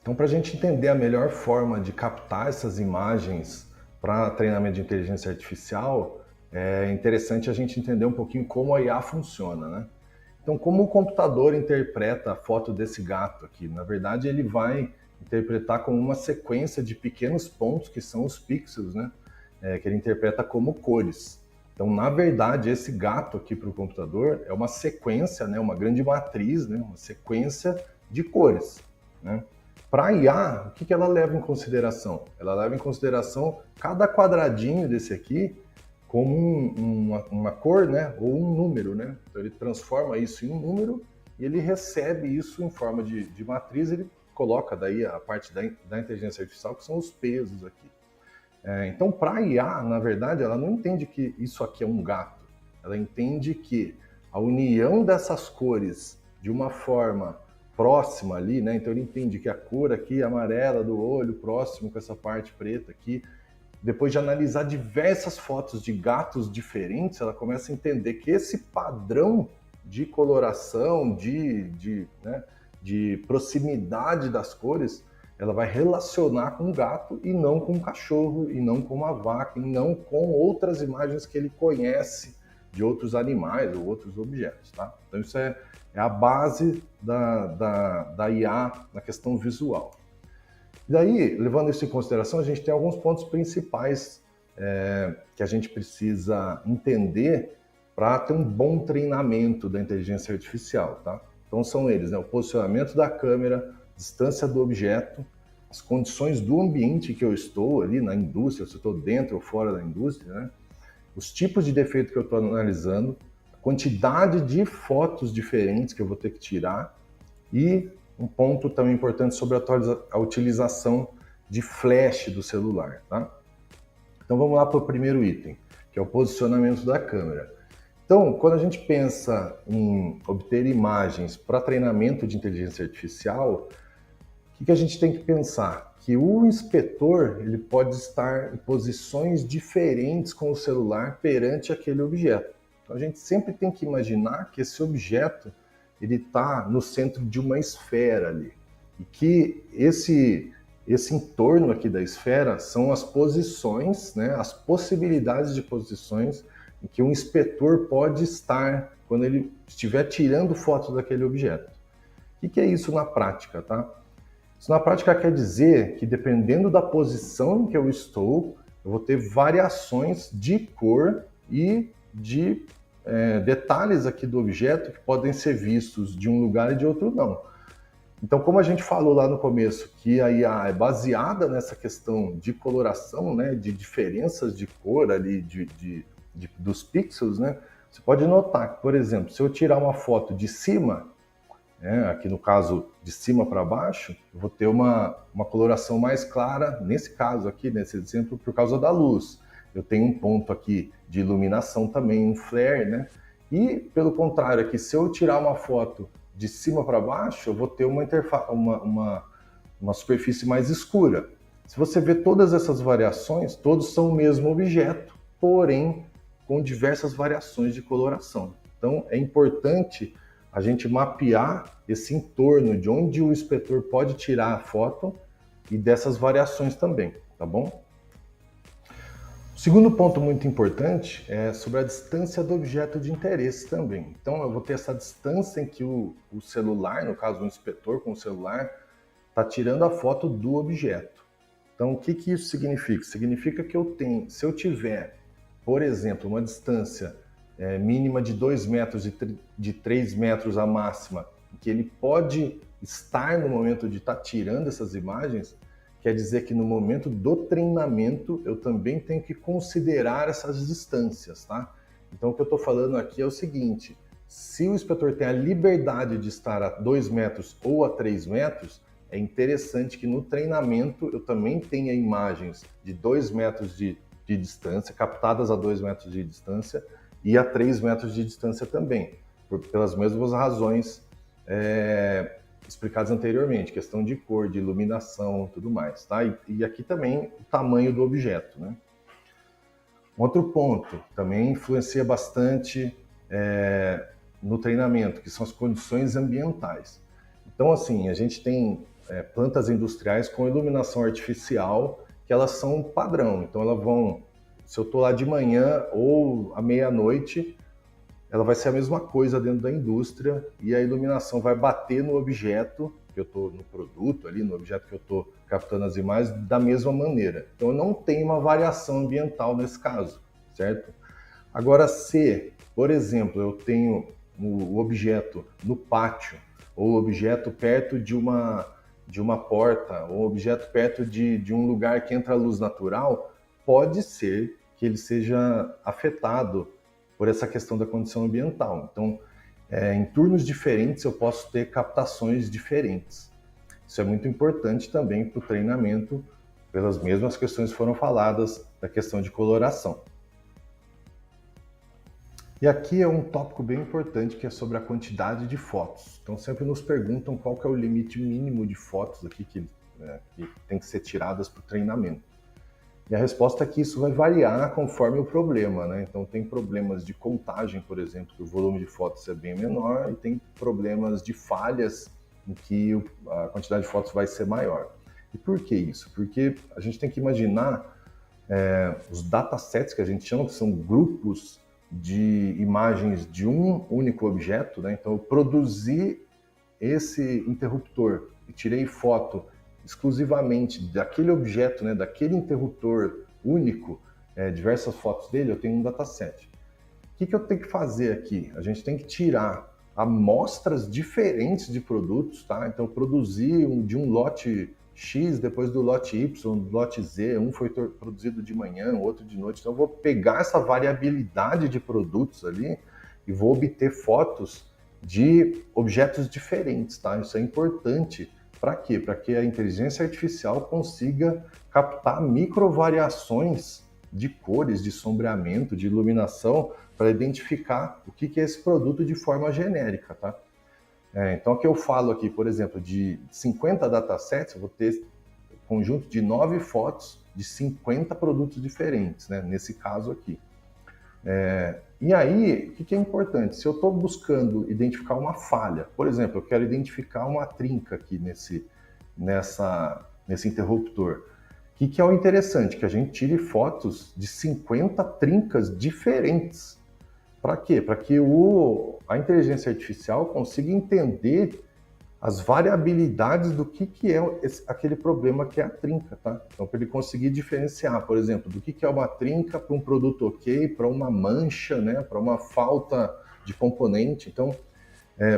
Então, para a gente entender a melhor forma de captar essas imagens para treinamento de inteligência artificial, é interessante a gente entender um pouquinho como a IA funciona, né? Então, como o computador interpreta a foto desse gato aqui? Na verdade, ele vai interpretar como uma sequência de pequenos pontos, que são os pixels, né? Que ele interpreta como cores. Então, na verdade, esse gato aqui para o computador é uma sequência, né? Uma grande matriz, né? Uma sequência de cores, né? Para a IA, o que ela leva em consideração? Ela leva em consideração cada quadradinho desse aqui como uma cor, né, ou um número, né? Então ele transforma isso em um número e ele recebe isso em forma de matriz, ele coloca daí a parte da inteligência artificial, que são os pesos aqui. Então, para a IA, na verdade, ela não entende que isso aqui é um gato. Ela entende que a união dessas cores de uma forma próxima ali, né? Então ele entende que a cor aqui amarela do olho, próximo com essa parte preta aqui, depois de analisar diversas fotos de gatos diferentes, ela começa a entender que esse padrão de coloração, de proximidade das cores, ela vai relacionar com o gato e não com o cachorro, e não com uma vaca, e não com outras imagens que ele conhece de outros animais ou outros objetos, tá? Então isso é a base da IA na questão visual. Daí, levando isso em consideração, a gente tem alguns pontos principais que a gente precisa entender para ter um bom treinamento da inteligência artificial, tá? Então são eles, né? O posicionamento da câmera, distância do objeto, as condições do ambiente que eu estou ali na indústria, se eu estou dentro ou fora da indústria, né? Os tipos de defeito que eu estou analisando, a quantidade de fotos diferentes que eu vou ter que tirar e um ponto também importante sobre a utilização de flash do celular, tá? Então vamos lá para o primeiro item, que é o posicionamento da câmera. Então, quando a gente pensa em obter imagens para treinamento de inteligência artificial, o que a gente tem que pensar? Que o inspetor ele pode estar em posições diferentes com o celular perante aquele objeto. Então a gente sempre tem que imaginar que esse objeto ele está no centro de uma esfera ali e que esse entorno aqui da esfera são as posições, né, as possibilidades de posições em que o inspetor pode estar quando ele estiver tirando foto daquele objeto. O que é isso na prática, tá? Isso na prática quer dizer que dependendo da posição em que eu estou, eu vou ter variações de cor e de detalhes aqui do objeto que podem ser vistos de um lugar e de outro não. Então, como a gente falou lá no começo, que a IA é baseada nessa questão de coloração, né, de diferenças de cor ali, dos pixels, né, você pode notar que, por exemplo, se eu tirar uma foto de cima, aqui no caso de cima para baixo, eu vou ter uma coloração mais clara, nesse caso aqui, nesse exemplo, por causa da luz. Eu tenho um ponto aqui de iluminação também, um flare, né? E, pelo contrário, aqui, se eu tirar uma foto de cima para baixo, eu vou ter uma superfície mais escura. Se você vê todas essas variações, todos são o mesmo objeto, porém com diversas variações de coloração. Então, é importante a gente mapear esse entorno de onde o inspetor pode tirar a foto e dessas variações também, tá bom? O segundo ponto muito importante é sobre a distância do objeto de interesse também. Então eu vou ter essa distância em que o celular, no caso o inspetor com o celular, está tirando a foto do objeto. Então o que isso significa? Significa que se eu tiver, por exemplo, uma distância mínima de 2 metros e de 3 metros a máxima, que ele pode estar no momento de estar tirando essas imagens, quer dizer que no momento do treinamento eu também tenho que considerar essas distâncias, tá? Então o que eu estou falando aqui é o seguinte, se o inspetor tem a liberdade de estar a 2 metros ou a 3 metros, é interessante que no treinamento eu também tenha imagens de 2 metros de distância, captadas a 2 metros de distância, e a 3 metros de distância também, pelas mesmas razões explicadas anteriormente, questão de cor, de iluminação, tudo mais, tá? E aqui também o tamanho do objeto, né? Outro ponto também influencia bastante no treinamento, que são as condições ambientais. Então, assim, a gente tem plantas industriais com iluminação artificial, que elas são padrão. Então elas vão, se eu estou lá de manhã ou à meia-noite, ela vai ser a mesma coisa dentro da indústria e a iluminação vai bater no objeto que eu estou, no produto ali, no objeto que eu estou captando as imagens, da mesma maneira. Então eu não tenho uma variação ambiental nesse caso, certo? Agora, se, por exemplo, eu tenho o objeto no pátio, ou objeto perto de uma porta, ou objeto perto de um lugar que entra luz natural, pode ser que ele seja afetado por essa questão da condição ambiental. Então, em turnos diferentes eu posso ter captações diferentes. Isso é muito importante também para o treinamento, pelas mesmas questões que foram faladas da questão de coloração. E aqui é um tópico bem importante, que é sobre a quantidade de fotos. Então sempre nos perguntam qual que é o limite mínimo de fotos aqui que tem que ser tiradas para o treinamento. E a resposta é que isso vai variar conforme o problema, né? Então tem problemas de contagem, por exemplo, que o volume de fotos é bem menor, e tem problemas de falhas em que a quantidade de fotos vai ser maior. E por que isso? Porque a gente tem que imaginar os datasets, que a gente chama, que são grupos de imagens de um único objeto, né? Então eu produzi esse interruptor e tirei foto exclusivamente daquele objeto, né, daquele interruptor único, diversas fotos dele, eu tenho um dataset. O que eu tenho que fazer aqui? A gente tem que tirar amostras diferentes de produtos, tá? Então, eu produzi de um lote X, depois do lote Y, do lote Z, um foi produzido de manhã, outro de noite. Então, eu vou pegar essa variabilidade de produtos ali e vou obter fotos de objetos diferentes, tá? Isso é importante. Para quê? Para que a inteligência artificial consiga captar microvariações de cores, de sombreamento, de iluminação, para identificar o que é esse produto de forma genérica, tá? Então, o que eu falo aqui, por exemplo, de 50 datasets, eu vou ter um conjunto de 9 fotos de 50 produtos diferentes, né? Nesse caso aqui. E aí, o que é importante? Se eu estou buscando identificar uma falha, por exemplo, eu quero identificar uma trinca aqui nesse interruptor. O que é o interessante? Que a gente tire fotos de 50 trincas diferentes. Para quê? Para que a inteligência artificial consiga entender as variabilidades do que é aquele problema que é a trinca, tá? Então, para ele conseguir diferenciar, por exemplo, do que é uma trinca para um produto ok, para uma mancha, né, para uma falta de componente. Então,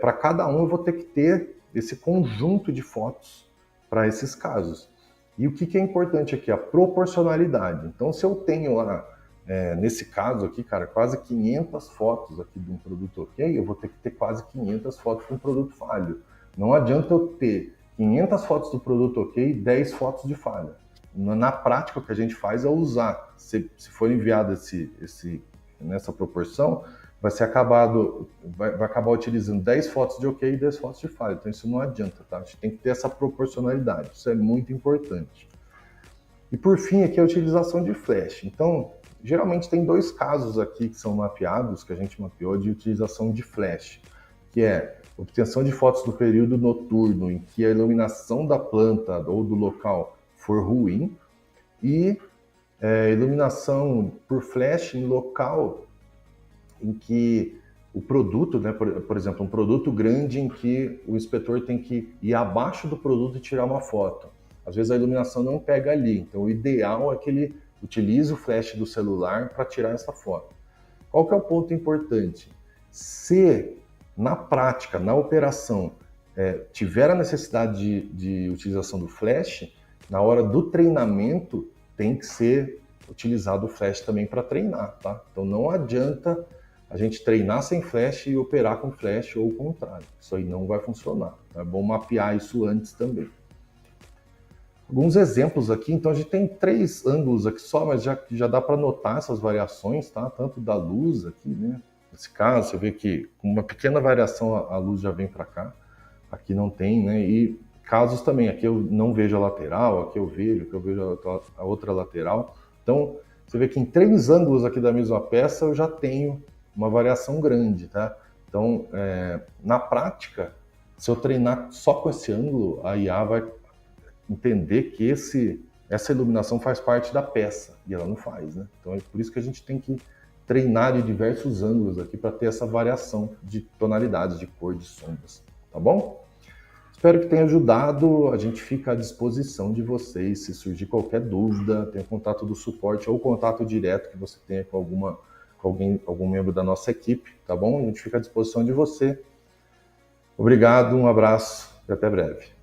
para cada um eu vou ter que ter esse conjunto de fotos para esses casos. E o que é importante aqui? A proporcionalidade. Então, se eu tenho lá, nesse caso aqui, cara, quase 500 fotos aqui de um produto ok, eu vou ter que ter quase 500 fotos de um produto falho. Não adianta eu ter 500 fotos do produto ok e 10 fotos de falha. Na prática, o que a gente faz é usar. Se for enviado nessa proporção, vai acabar utilizando 10 fotos de ok e 10 fotos de falha. Então isso não adianta, tá? A gente tem que ter essa proporcionalidade. Isso é muito importante. E por fim, aqui a utilização de flash. Então, geralmente tem dois casos aqui que são mapeados, que a gente mapeou de utilização de flash, que é obtenção de fotos do período noturno, em que a iluminação da planta ou do local for ruim, e iluminação por flash em local em que o produto, né, por exemplo, um produto grande em que o inspetor tem que ir abaixo do produto e tirar uma foto. Às vezes a iluminação não pega ali, então o ideal é que ele utilize o flash do celular para tirar essa foto. Qual que é o ponto importante? Se na prática, na operação, tiver a necessidade de utilização do flash, na hora do treinamento tem que ser utilizado o flash também para treinar, tá? Então não adianta a gente treinar sem flash e operar com flash ou o contrário. Isso aí não vai funcionar. É bom mapear isso antes também. Alguns exemplos aqui, então a gente tem 3 ângulos aqui só, mas já dá para notar essas variações, tá? Tanto da luz aqui, né? Nesse caso, você vê que com uma pequena variação a luz já vem para cá. Aqui não tem, né? E casos também, aqui eu não vejo a lateral, aqui eu vejo a outra lateral. Então, você vê que em 3 ângulos aqui da mesma peça eu já tenho uma variação grande, tá? Então, na prática, Se eu treinar só com esse ângulo, a IA vai entender que essa iluminação faz parte da peça, e ela não faz, né? Então é por isso que a gente tem que treinar de diversos ângulos aqui para ter essa variação de tonalidades, de cor, de sombras, tá bom? Espero que tenha ajudado, a gente fica à disposição de vocês, se surgir qualquer dúvida, tem o contato do suporte ou o contato direto que você tenha com algum membro da nossa equipe, tá bom? A gente fica à disposição de você. Obrigado, um abraço e até breve.